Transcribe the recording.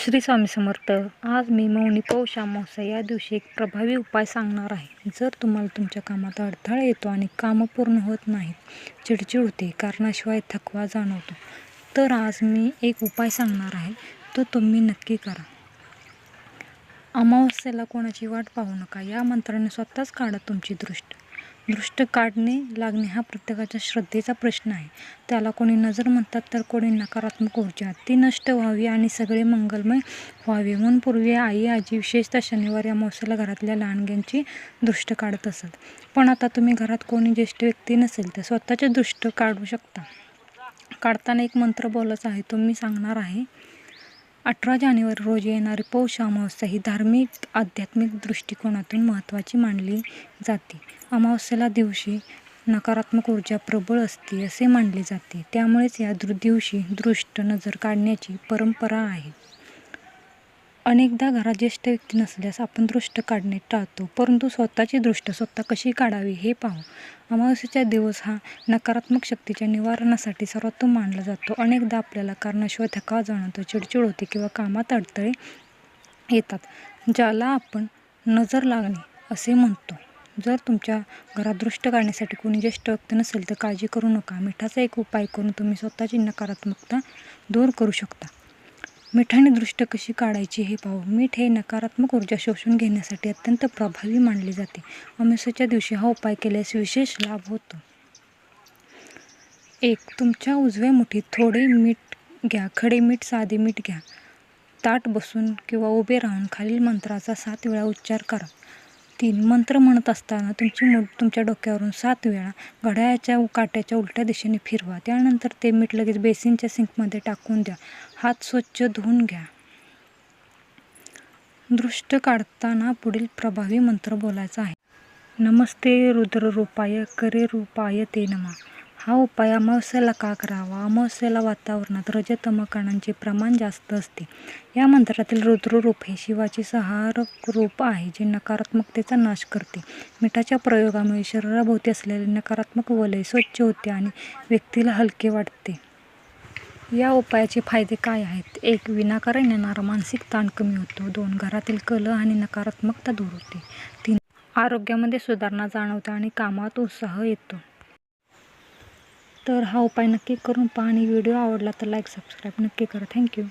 श्री स्वामी समर्थ. आज मी मौनी पौष अमावस्या या दिवशी एक प्रभावी उपाय सांगणार आहे. जर तुम्हाला तुमच्या कामात अडथळा येतो आणि कामं पूर्ण होत नाहीत, चिडचिड होते, कारणाशिवाय थकवा जाणवतो, तर आज मी एक उपाय सांगणार आहे, तो तुम्ही नक्की करा. अमावस्येला कोणाची वाट पाहू नका. या मंत्राने स्वतःच काढा तुमची दृष्ट काढणे लागणे हा प्रत्येकाच्या श्रद्धेचा प्रश्न आहे. त्याला कोणी नजर म्हणतात, तर कोणी नकारात्मक ऊर्जा. ती नष्ट व्हावी आणि सगळे मंगलमय व्हावे म्हणून पूर्वी आई आजी विशेषतः शनिवारी अमावस्येला घरातल्या लहानग्यांची दृष्ट काढत असत. पण आता तुम्ही घरात कोणी ज्येष्ठ व्यक्ती नसेल तर स्वतःची दृष्ट काढू शकता. काढताना एक मंत्र बोलायचा आहे, तो मी सांगणार आहे. 18 जानेवारी रोजी येणारी पौष अमावस्या ही धार्मिक आध्यात्मिक दृष्टिकोनातून महत्त्वाची मानली जाते. अमावस्येला दिवशी नकारात्मक ऊर्जा प्रबळ असते असे मानले जाते. त्यामुळेच या दिवशी दृष्ट नजर काढण्याची परंपरा आहे. अनेकदा घरात ज्येष्ठ व्यक्ती नसल्यास आपण दृष्ट काढणे टाळतो, परंतु स्वतःची दृष्ट स्वतः कशी काढावी हे पाहू. अमावस्येचा दिवस हा नकारात्मक शक्तीच्या निवारणासाठी सर्वोत्तम मानला जातो. अनेकदा आपल्याला कारणाशिवाय थकावा जाणवतो, चिडचिड होते किंवा कामात अडथळे येतात, ज्याला आपण नजर लागणे असे म्हणतो. जर तुमच्या घरात दृष्ट काढण्यासाठी कोणी ज्येष्ठ व्यक्ती नसेल तर काळजी करू नका. मिठाचा एक उपाय करून तुम्ही स्वतःची नकारात्मकता दूर करू शकता. मिठाने दृष्ट कशी काढायची हे पाहू. मीठ हे नकारात्मक ऊर्जा शोषून घेण्यासाठी अत्यंत प्रभावी मानले जाते. अमावस्येच्या दिवशी हा उपाय केल्यास विशेष लाभ होतो. 1. तुमच्या उजव्या मुठीत थोडे मीठ घ्या. खडे मीठ, साधे मीठ घ्या. ताठ बसून किंवा उभे राहून खालील मंत्राचा 7 वेळा उच्चार करा. 3. मंत्र म्हणत असताना तुमची मूठ तुमच्या डोक्यावरून 7 वेळा घड्याळाच्या काट्याच्या उलट्या दिशेने फिरवा. त्यानंतर ते मीठ लगेच बेसिनच्या सिंकमध्ये टाकून द्या. हात स्वच्छ धुवून घ्या. दृष्ट काढताना पुढील प्रभावी मंत्र बोलायचा आहे. नमस्ते रुद्ररूपाय करेरूपाय ते नमः. हा उपाय अमावस्येला का करावा? अमावस्येला वातावरणात रजतम कणांचे प्रमाण जास्त असते. या मंत्रातील रुद्ररूप हे शिवाचे संहारक रूप आहे, जे नकारात्मकतेचा नाश करते. मिठाच्या प्रयोगामुळे शरीराभोवती असलेले नकारात्मक वलय स्वच्छ होते आणि व्यक्तीला हलके वाटते. या उपायाचे फायदे काय आहेत? 1. विनाकारण येणारा मानसिक ताण कमी होतो. 2. घरातील कलह आणि नकारात्मकता दूर होते. 3. आरोग्यामध्ये सुधारणा जाणवते आणि कामात उत्साह येतो. तर हा उपाय नक्की करून पहा आणि व्हिडिओ आवडला तर लाईक सबस्क्राईब नक्की करा. थँक्यू.